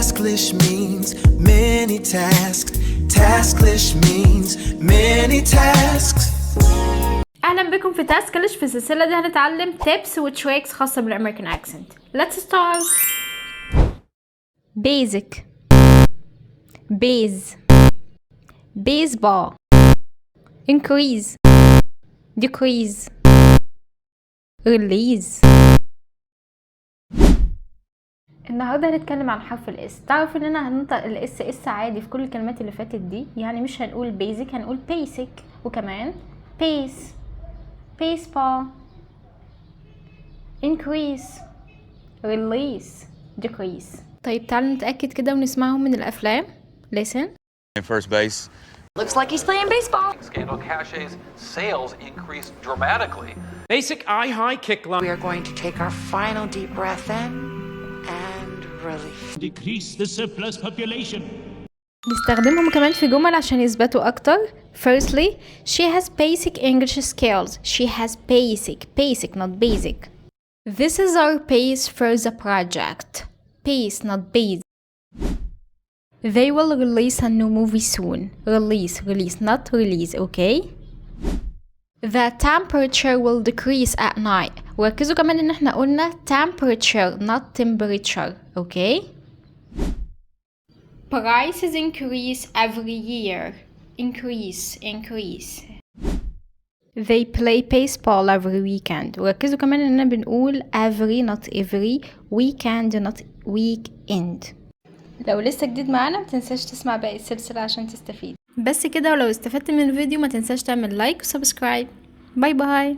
Tasklish means many tasks. Tasklish means many tasks. اهلا بكم في تاسكلش. في السلسله دي هنتعلم tips وتريكس خاصه بالامريكان اكسنت. Let's start. basic, base, baseball, increase, decrease, release. النهارده هنتكلم عن حرف الاس. تعرف ان انا هننطق الاس عادي في كل الكلمات اللي فاتت دي، يعني مش هنقول بيزك، هنقول بيسك، وكمان بيس، baseball, increase, release, decrease. طيب تعالوا نتأكد كده ونسمعهم من الأفلام. Listen. First base. Looks like he's playing baseball. Scandal caches, sales increased dramatically. Basic eye high kick line. We are going to take our final deep breath in and release. Decrease the surplus population. نستخدمهم كمان في جمل عشان يثبتوا أكتر. Firstly, she has basic English skills. She has basic, not basic. This is our pace for the project. Pace, not base. They will release a new movie soon. Release, not release, okay? The temperature will decrease at night. وركزوا كمان ان احنا قلنا temperature, not temperature, okay? Prices increase every year. Increase. They play baseball every weekend. وركزوا كمان اننا بنقول every not every, weekend not weekend. لو لسه جديد معانا متنساش تسمع باقي السلسلة عشان تستفيد. بس كده، ولو استفدت من الفيديو ما تنساش تعمل لايك وسبسكرايب. باي باي.